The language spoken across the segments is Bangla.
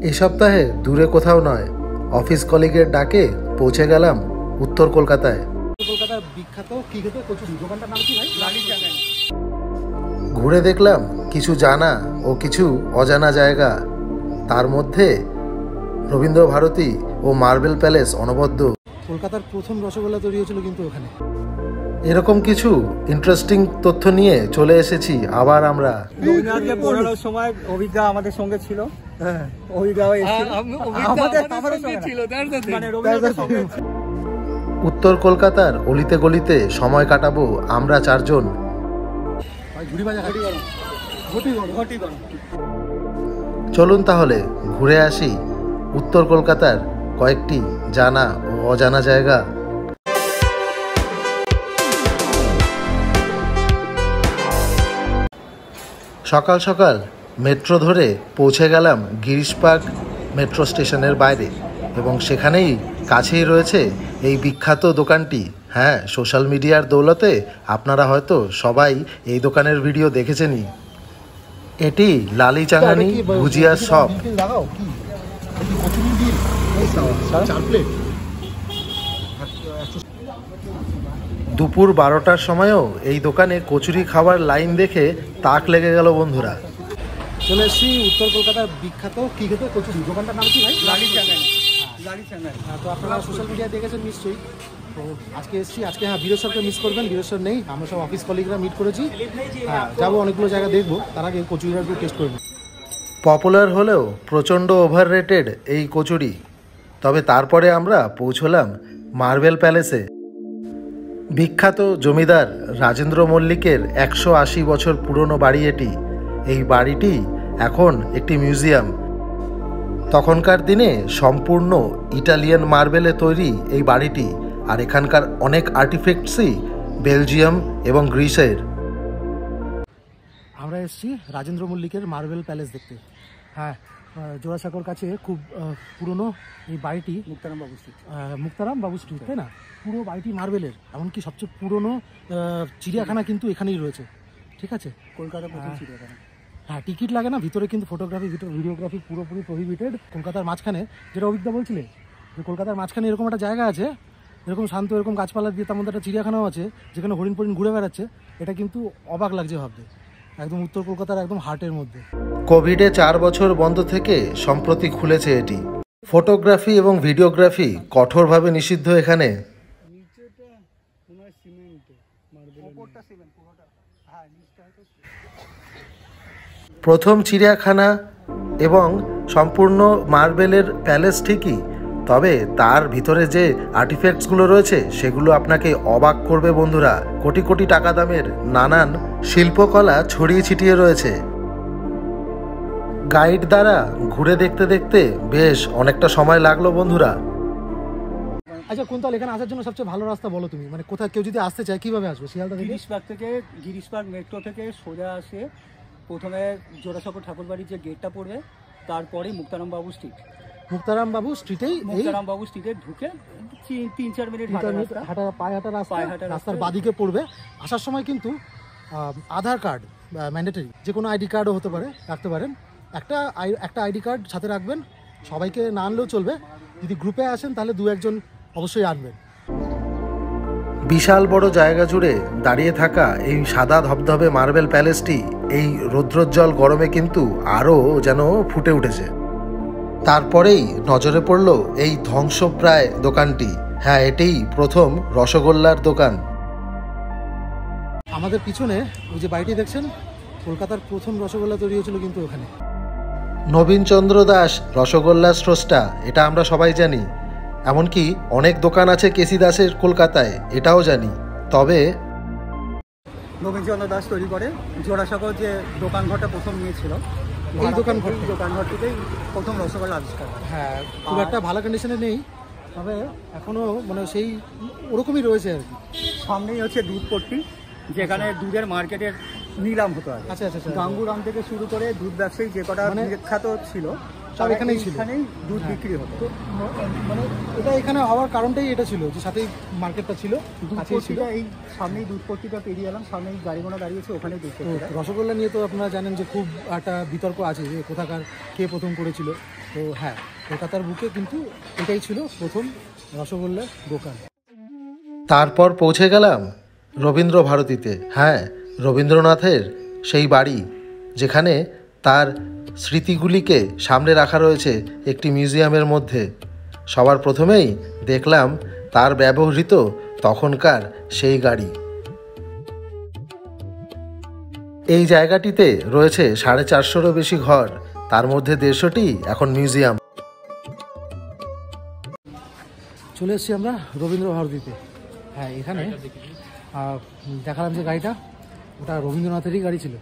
এই সপ্তাহে দূরে কোথাও নয়, অফিস কলিগের ডাকে পৌঁছে গেলাম উত্তর কলকাতায়। কলকাতার বিখ্যাত কি খেতে কচুরি দোকানটার নাম কি ভাই? লালি চাঙানি। ঘুরে দেখলাম কিছু জানা ও কিছু অজানা জায়গা, তার মধ্যে রবীন্দ্রভারতী ও মার্বেল প্যালেস অনবদ্য। কলকাতার প্রথম রসগোল্লা তৈরি হয়েছিল কিন্তু ওখানে। এরকম কিছু ইন্টারেস্টিং তথ্য নিয়ে চলে এসেছি আবার আমরা। রবীন্দ্রনাথকে পড়ানোর সময় অভিজ্ঞা আমাদের সঙ্গে ছিল। উত্তর কলকাতার অলিতে গলিতে সময় কাটাবো আমরা চারজন। চলুন তাহলে ঘুরে আসি উত্তর কলকাতার কয়েকটি জানা ও অজানা জায়গা। সকাল সকাল মেট্রো ধরে পৌঁছে গেলাম গিরিশ পার্ক মেট্রো স্টেশনের বাইরে, এবং সেখানেই কাছেই রয়েছে এই বিখ্যাত দোকানটি। হ্যাঁ, সোশ্যাল মিডিয়ার দৌলতে আপনারা হয়তো সবাই এই দোকানের ভিডিও দেখেছেনই। এটি লালি চাঙানি ভুজিয়া শপ। দুপুর 12টার সময়ও এই দোকানে কচুরি খাওয়ার লাইন দেখে তাক লেগে গেল বন্ধুরা। চলে এসেছি উত্তর কলকাতার বিখ্যাত কি খেতে কচুরি দোকানটার নাম কি ভাই? লালি চাঙানি। লালি চাঙানি। তো আপনারা সোশ্যাল মিডিয়ায় দেখেছেন নিশ্চয়ই। তো আজকে এসেছি, আজকে হ্যাঁ বীরেশ্বরকে মিস করবেন, বীরেশ্বর নেই, আমরা সব অফিস কলিগরা মিট করেছি। হ্যাঁ যাবো, অনেকগুলো জায়গা দেখবো, তার আগে কচুরিটা একটু টেস্ট করবো। পপুলার হলেও প্রচণ্ড ওভার রেটেড এই কচুরি। তবে তারপরে আমরা পৌঁছলাম মার্বেল প্যালেসে। বিখ্যাত জমিদার রাজেন্দ্র মল্লিকের 180 বছর পুরনো বাড়ি এটি। এই বাড়িটি এখন একটি মিউজিয়াম। তখনকার দিনে সম্পূর্ণ ইটালিয়ান মার্বেলে তৈরি এই বাড়িটি, আর এখানকার অনেক আর্টিফ্যাক্টসই বেলজিয়াম এবং গ্রিসের। আমরা এসেছি রাজেন্দ্র মল্লিকের মার্বেল প্যালেস দেখতে। হ্যাঁ, জোড়াসাঁকোর কাছে খুব পুরনো এই বাড়িটি। মুক্তারাম বাবু স্ট্রিট, তাই না? পুরো বাড়িটি মার্বেলের, এমনকি সবচেয়ে পুরনো চিড়িয়াখানা কিন্তু এখানেই রয়েছে। ঠিক আছে, কলকাতা প্রথম চিড়িয়াখানা। হ্যাঁ, টিকিট লাগে না, ভিতরে কিন্তু ফটোগ্রাফি ভিডিওগ্রাফি পুরোপুরি প্রহিবিটেড। কলকাতার মাঝখানে, যেটা অভিজ্ঞতা বলছিলে যে কলকাতার মাঝখানে এরকম একটা জায়গা আছে, এরকম শান্ত, এরকম গাছপালা দিয়ে, তার মধ্যে একটা চিড়িয়াখানাও আছে যেখানে হরিণ ফরিণ ঘুরে বেড়াচ্ছে। এটা কিন্তু অবাক লাগছে ভাবতে, একদম উত্তর কলকাতার একদম হার্টের মধ্যে। কোভিডে 4 বছর বন্ধ থেকে সম্প্রতি খুলেছে এটি। ফটোগ্রাফি এবং ভিডিওগ্রাফি কঠোরভাবে নিষিদ্ধ এখানে। প্রথম চিড়িয়াখানা এবং সম্পূর্ণ মার্বেলের প্যালেস ঠিকই, তবে তার ভিতরে যে আর্টিফ্যাক্টসগুলো রয়েছে সেগুলো আপনাকে অবাক করবে বন্ধুরা। কোটি কোটি টাকা দামের নানান শিল্পকলা ছড়িয়ে ছিটিয়ে রয়েছে। গাইড দ্বারা ঘুরে দেখতে দেখতে বেশ অনেকটা সময় লাগলো বন্ধুরা। আচ্ছা কুন্তল, এখানে আসার জন্য সবচেয়ে ভালো রাস্তা বলো তুমি, মানে কোথায় কেউ যদি আসতে চায় কিভাবে আসবে? শিয়ালদা থেকে গিরিশ পার্ক থেকে, গিরিশ পার্ক মেট্রো থেকে সোজা আসে, প্রথমে জোড়াসাঁকো ঠাকুরবাড়ির যে গেটটা পড়বে, তারপরে মুক্তারাম বাবু স্ট্রিট। মুক্তারাম বাবু স্ট্রিটেই, মুক্তারাম বাবু স্ট্রিটে ঢুকে 3-4 মিনিট পায়ে হাঁটা রাস্তার বাদিকে পড়বে। আসার সময় কিন্তু আধার কার্ড ম্যান্ডেটরি, যে কোনো আইডি কার্ডও হতে পারে, রাখতে পারেন। একটা আইডি কার্ড সাথে রাখবেন, সবাইকে না আনলেও চলবে। যদি গ্রুপে আসেন তাহলে 2-1 অবশ্যই আনবেন। বিশাল বড় জায়গা জুড়ে দাঁড়িয়ে থাকা এই সাদা ধবধবে মার্বেল প্যালেসটি এই রৌদ্রোজ্জ্বল গরমে কিন্তু আরও যেন ফুটে উঠেছে। তারপরেই নজরে পড়ল এই ধ্বংসপ্রায় দোকানটি। হ্যাঁ, এটিই প্রথম রসগোল্লার দোকান। আমাদের পিছনে ওই যে বাড়িটি দেখছেন, কলকাতার প্রথম রসগোল্লা তৈরি হয়েছিল কিন্তু ওখানে। নবীনচন্দ্র দাস রসগোল্লার স্রষ্টা, এটা আমরা সবাই জানি। এমনকি অনেক দোকান আছে কেসি দাসের কলকাতায়, এটাও জানি। তবে নবীনচন্দ্র দাস তৈরি করে জোড়াসাঁকো যে দোকান ঘরটা প্রথম নিয়েছিল, এই দোকান ঘরটিতেই প্রথম রসগোল্লা আবিষ্কার। হ্যাঁ, খুব একটা ভালো কন্ডিশনে নেই, তবে এখনও মানে সেই ওরকমই রয়েছে আর কি। সামনেই হচ্ছে দুধপট্টি, যেখানে দুধের মার্কেটের নিলাম হতো। আচ্ছা, গাঙ্গুরাম থেকে শুরু করে দুধ ব্যবসায়ী যে কটা বিখ্যাত ছিল সব এখানেই দুধ বিক্রি হতো। মানে এটা এখানে হওয়ার কারণটাই এটা ছিল যে সাথেই মার্কেটটা ছিল, এই সামনেই দুধপট্টিটা পেরিয়ে এলাম, সামনেই গাড়িগুলো দাঁড়িয়েছে, ওখানেই দুধপট্টি। রসগোল্লা নিয়ে তো আপনারা জানেন যে খুব একটা বিতর্ক আছে যে কোথাকার কে প্রথম করেছিল। তো হ্যাঁ, কলকাতার বুকে কিন্তু এটাই ছিল প্রথম রসগোল্লার দোকান। তারপর পৌঁছে গেলাম রবীন্দ্র ভারতীতে। হ্যাঁ, রবীন্দ্রনাথের সেই বাড়ি যেখানে তার স্মৃতিগুলিকে সামনে রাখা রয়েছে একটি মিউজিয়ামের মধ্যে। সবার প্রথমেই দেখলাম তার ব্যবহৃত তখনকার সেই গাড়ি। এই জায়গাটিতে রয়েছে 450-রও বেশি ঘর, তার মধ্যে 150টি এখন মিউজিয়াম। চলে এসেছি আমরা রবীন্দ্র ভারতীতে। হ্যাঁ, এখানে দেখালাম যে গাড়িটা, ওটা রবীন্দ্রনাথেরই গাড়ি ছিল।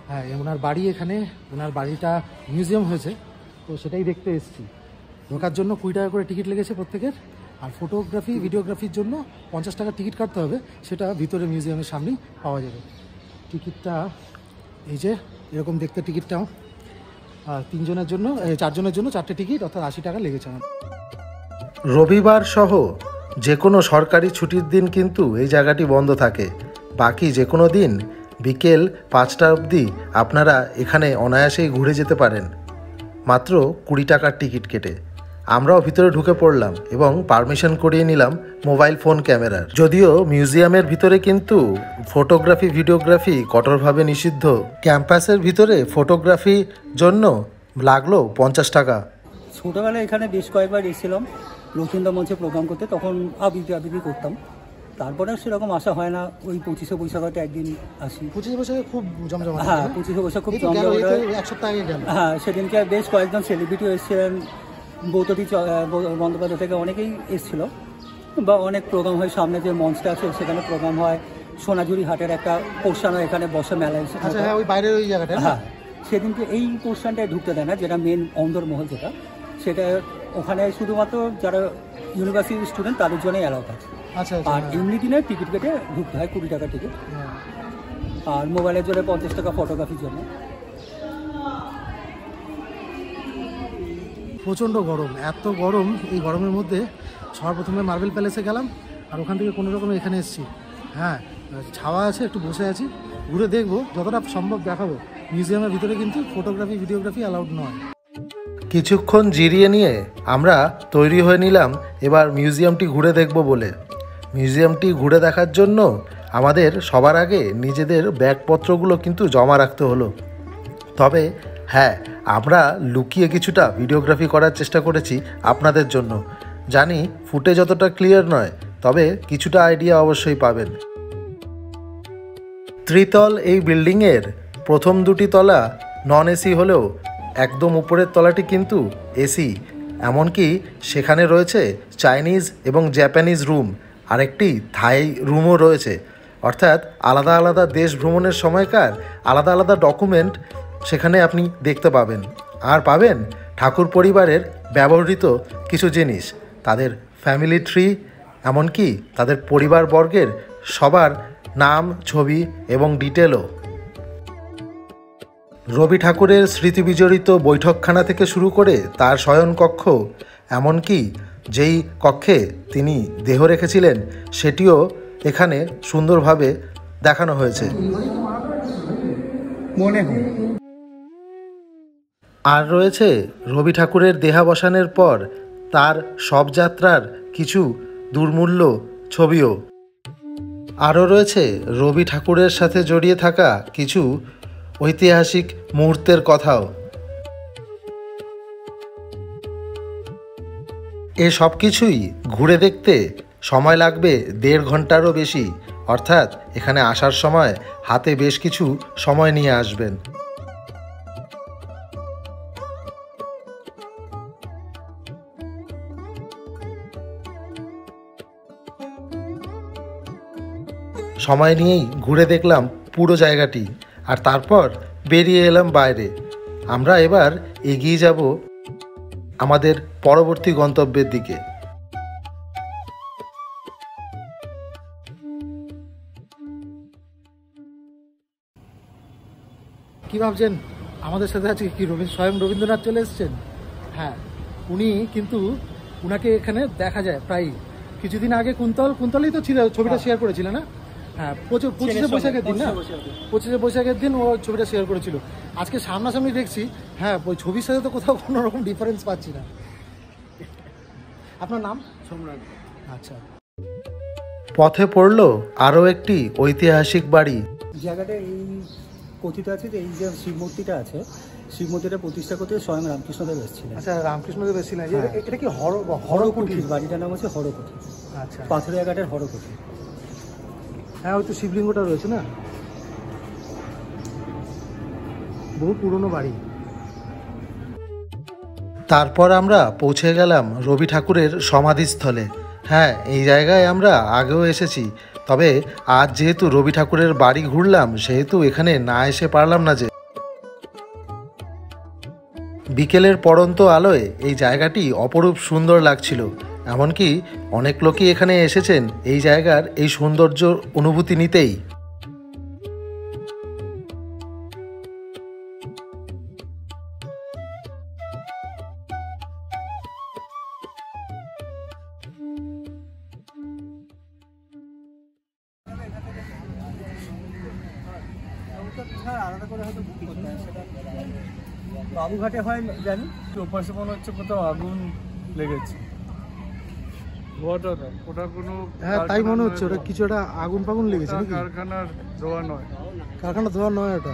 হ্যাঁ, ওনার বাড়ি এখানে, ওনার বাড়িটা মিউজিয়াম হয়েছে, তো সেটাই দেখতে এসেছি। ঢোকার জন্য 20 টাকা করে টিকিট লেগেছে প্রত্যেকের, আর ফটোগ্রাফি ভিডিওগ্রাফির জন্য 50 টাকা টিকিট কাটতে হবে, সেটা ভিতরে মিউজিয়ামের সামনেই পাওয়া যাবে। টিকিটটা এই যে এরকম দেখতে টিকিটটাও, 4 জনের জন্য 4টে টিকিট, অর্থাৎ 80 টাকা লেগেছে আমার। রবিবার সহ যে কোনো সরকারি ছুটির দিন কিন্তু এই জায়গাটি বন্ধ থাকে। বাকি যে কোনো দিন বিকেল 5টা অবধি আপনারা এখানে অনায়াসেই ঘুরে যেতে পারেন, মাত্র 20 টাকার টিকিট কেটে। আমরাও ভিতরে ঢুকে পড়লাম এবং পারমিশন করিয়ে নিলাম মোবাইল ফোন ক্যামেরার। যদিও মিউজিয়ামের ভিতরে কিন্তু ফটোগ্রাফি ভিডিওগ্রাফি কঠোরভাবে নিষিদ্ধ। ক্যাম্পাসের ভিতরে ফটোগ্রাফি জন্য লাগলো 50 টাকা। ছোটোবেলায় এখানে বেশ কয়েকবার এসেছিলাম লক্ষ্মীন্দর মঞ্চে প্রোগ্রাম করতে, তখন আবৃত্তি করতাম। তারপরে সেরকম আসা হয় না। ওই 25শে বৈশাখতে একদিন আসি। 25শে বৈশাখে খুব জমজমাট। হ্যাঁ, 25শে বৈশাখ খুব জমজমাট। 1 সপ্তাহ আগে গেল। হ্যাঁ, সেদিনকে বেশ কয়েকজন সেলিব্রিটি এসেছিলেন, বৌতটি বন্দ্যোপাধ্যায় থেকে অনেকেই এসেছিল, বা অনেক প্রোগ্রাম হয়। সামনে যে মঞ্চটা আছে সেখানে প্রোগ্রাম হয়। সোনাঝুরি হাটের একটা পোর্শনও এখানে বসে মেলায়। আচ্ছা, হ্যাঁ, ওই বাইরের ওই জায়গাটা। হ্যাঁ, সেদিনকে এই পোর্শনটায় ঢুকতে দেয় না, যেটা মেন অন্দরমহল, সেটা ওখানে শুধুমাত্র যারা ইউনিভার্সিটির স্টুডেন্ট তাদের জন্যই অ্যালাউড আছে। আচ্ছা, আর এমনি দিনে টিকিট কেটে ঢুকতে হয়, 20 টাকা টিকিট। আর মোবাইলের জন্য 50 টাকা ফটোগ্রাফির জন্য। প্রচণ্ড গরম, এত গরম। এই গরমের মধ্যে সবার প্রথমে মার্বেল প্যালেসে গেলাম, আর ওখান থেকে কোনো রকম এখানে এসেছি। হ্যাঁ, ছাওয়া আছে, একটু বসে আছি, ঘুরে দেখবো, যতটা সম্ভব দেখাবো। মিউজিয়ামের ভিতরে কিন্তু ফটোগ্রাফি ভিডিওগ্রাফি অ্যালাউড নয়। কিছুক্ষণ জিরিয়ে নিয়ে আমরা তৈরি হয়ে নিলাম এবার মিউজিয়ামটি ঘুরে দেখব বলে। মিউজিয়ামটি ঘুরে দেখার জন্য আমাদের সবার আগে নিজেদের ব্যাগপত্রগুলো কিন্তু জমা রাখতে হলো। তবে হ্যাঁ, আমরা লুকিয়ে কিছুটা ভিডিওগ্রাফি করার চেষ্টা করেছি আপনাদের জন্য। জানি ফুটেজ যতটা ক্লিয়ার নয়, তবে কিছুটা আইডিয়া অবশ্যই পাবেন। ত্রিতল এই বিল্ডিংয়ের প্রথম 2টি তলা নন এসি হলেও একদম উপরের তলাটি কিন্তু এসি। এমনকি সেখানে রয়েছে চাইনিজ এবং জাপানিজ রুম, আরেকটি থাই রুমও রয়েছে। অর্থাৎ আলাদা আলাদা দেশ ভ্রমণের সময়কার আলাদা আলাদা ডকুমেন্ট সেখানে আপনি দেখতে পাবেন। আর পাবেন ঠাকুর পরিবারের ব্যবহৃত কিছু জিনিস, তাদের ফ্যামিলি ট্রি, এমনকি তাদের পরিবারবর্গের সবার নাম, ছবি এবং ডিটেলও। রবি ঠাকুরের স্মৃতিবিজড়িত বৈঠকখানা থেকে শুরু করে তার শয়নকক্ষ, এমনকি যেই কক্ষে তিনি দেহ রেখেছিলেন সেটিও এখানে সুন্দরভাবে দেখানো হয়েছে। আর রয়েছে রবি ঠাকুরের দেহাবসানের পর তার শবযাত্রার কিছু দুর্মূল্য ছবিও। আরও রয়েছে রবি ঠাকুরের সাথে জড়িয়ে থাকা কিছু ঐতিহাসিক মুহূর্তের কথাও। এ সব কিছুই ঘুরে দেখতে সময় লাগবে 1.5 ঘন্টারও বেশি। অর্থাৎ এখানে আসার সময় হাতে বেশ কিছু সময় নিয়ে আসবেন। সময় নিয়েই ঘুরে দেখলাম পুরো জায়গাটি, আর তারপর বেরিয়ে এলাম বাইরে। আমরা এবার এগিয়ে যাব আমাদের পরবর্তী গন্তব্যের দিকে। কি ভাবছেন আমাদের সাথে আজকে কি স্বয়ং রবীন্দ্রনাথ চলে এসেছেন? হ্যাঁ, উনি কিন্তু উনাকে এখানে দেখা যায় প্রায়। কিছুদিন আগে কুন্তলেই তো ছিল, ছবিটা শেয়ার করেছিল না? হ্যাঁ, 25শে বৈশাখের দিন না, 25শে বৈশাখের দিন ও ছবিটা শেয়ার করেছিল। আজকে সামনাসামনি দেখছি, হ্যাঁ ওই ছবির সাথে তো কোথাও কোনো রকম ডিফারেন্স পাচ্ছি না। আপনার নাম? সম্রাট। আচ্ছা। পথে পড়ল আরও একটি ঐতিহাসিক বাড়ি। জায়গাটা এই কথিত আছে যে এই যে শিব মূর্তিটা আছে, শিব মূর্তিটা প্রতিষ্ঠা করতে স্বয়ং রামকৃষ্ণদেব এসেছিলেন। আচ্ছা, রামকৃষ্ণদেব এসেছিলেন। হ্যাঁ। এটা কি হরকুঠির? হরকুঠির বাড়িটার নাম হচ্ছে হরকুঠির। আচ্ছা, পাথরিয়া ঘাটের হরকুঠির। হ্যাঁ ওই তো শিবলিঙ্গটা রয়েছে না, বহু পুরনো বাড়ি। তারপর আমরা পৌঁছে গেলাম রবি ঠাকুরের সমাধিস্থলে। হ্যাঁ, এই জায়গায় আমরা আগেও এসেছি, তবে আজ যেহেতু রবি ঠাকুরের বাড়ি ঘুরলাম সেহেতু এখানে না এসে পারলাম না। যে বিকেলের পড়ন্ত আলোয় এই জায়গাটি অপরূপ সুন্দর লাগছিল, এমনকি অনেক লোকই এখানে এসেছেন এই জায়গার এই সৌন্দর্য অনুভূতি নিতেই। বাবুঘাটে হয় জানি, ওপাশে মনে হচ্ছে কোথাও আগুন লেগেছে। ওটা কোনো হ্যাঁ তাই মনে হচ্ছে, ওটা কিছু একটা আগুন ফাগুন লেগেছে নাকি? কারখানার ধোয়া নয়, কারখানা ধোয়া নয় ওটা।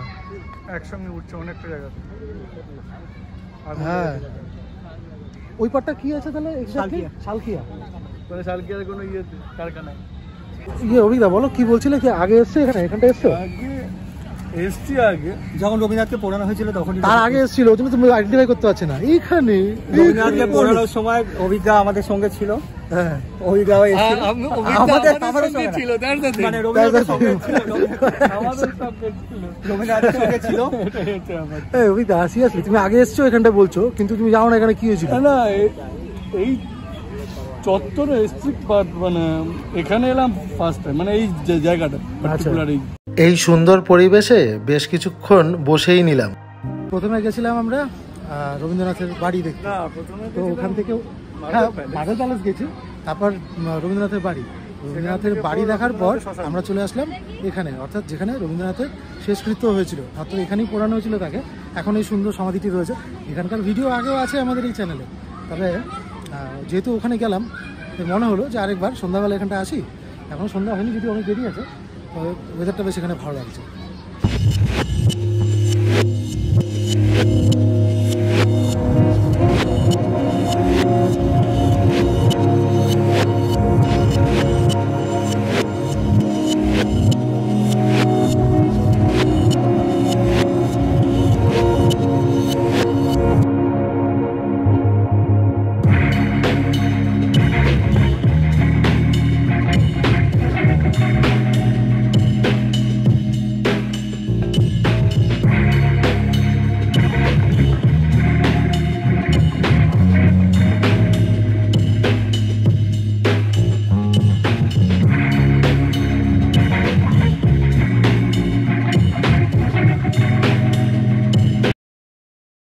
একসঙ্গে উঠছে অনেকটা জায়গাতে। হ্যাঁ, ওই পাটটা কি আছে তাহলে? শালকিয়া। শালকিয়া। মানে শালকিয়ার কোনো কারখানায় অভিদা বলো কি বলছিলে, কি আগে এসছো এখানটা এসছো? আগে এসছি, আগে যখন রবীন্দ্রনাথকে পড়ানো হয়েছিল তখন তার আগে এসেছিল, ওই জন্য তুমি আইডেন্টিফাই করতে পারছি না। এইখানে রবীন্দ্রনাথকে পড়ানোর সময় অভিজ্ঞা আমাদের সঙ্গে ছিল। হ্যাঁ, অভিজ্ঞা আমাদের সঙ্গে ছিল, মানে রবীন্দ্রনাথের সঙ্গে ছিল, আমাদের সঙ্গে ছিল। রবীন্দ্রনাথের সঙ্গে ছিল। এটাই হচ্ছে আমার। অভিদা সিরিয়াসলি তুমি আগে এসছো এখানটা বলছো, কিন্তু তুমি জানো না এখানে কি হয়েছিল? না এই চত্বরে এসছি, মানে এখানে এলাম ফার্স্ট টাইম, মানে এই যে জায়গাটা পার্টিকুলার। এই সুন্দর পরিবেশে বেশ কিছুক্ষণ বসেই নিলাম। প্রথমে গেছিলাম আমরা রবীন্দ্রনাথের বাড়ি দেখতে, না প্রথমে তো ওখান থেকে মার্বেল প্যালেস গেছি, তারপর রবীন্দ্রনাথের বাড়ি দেখার পর আমরা চলে আসলাম এখানে, অর্থাৎ যেখানে রবীন্দ্রনাথের শেষকৃত্য হয়েছিল, অর্থাৎ এখানেই পোড়ানো হয়েছিল তাকে। এখন এই সুন্দর সমাধিটি রয়েছে, এখানকার ভিডিও আগেও আছে আমাদের এই চ্যানেলে। তবে যেহেতু ওখানে গেলাম, মনে হলো যে আরেকবার সন্ধ্যাবেলা এখানটা আসি। এখন সন্ধ্যা হয়নি, যদি অনেক দেরি আছে, তবে ওয়েদারটা বেশ এখানে ভালো লাগছে।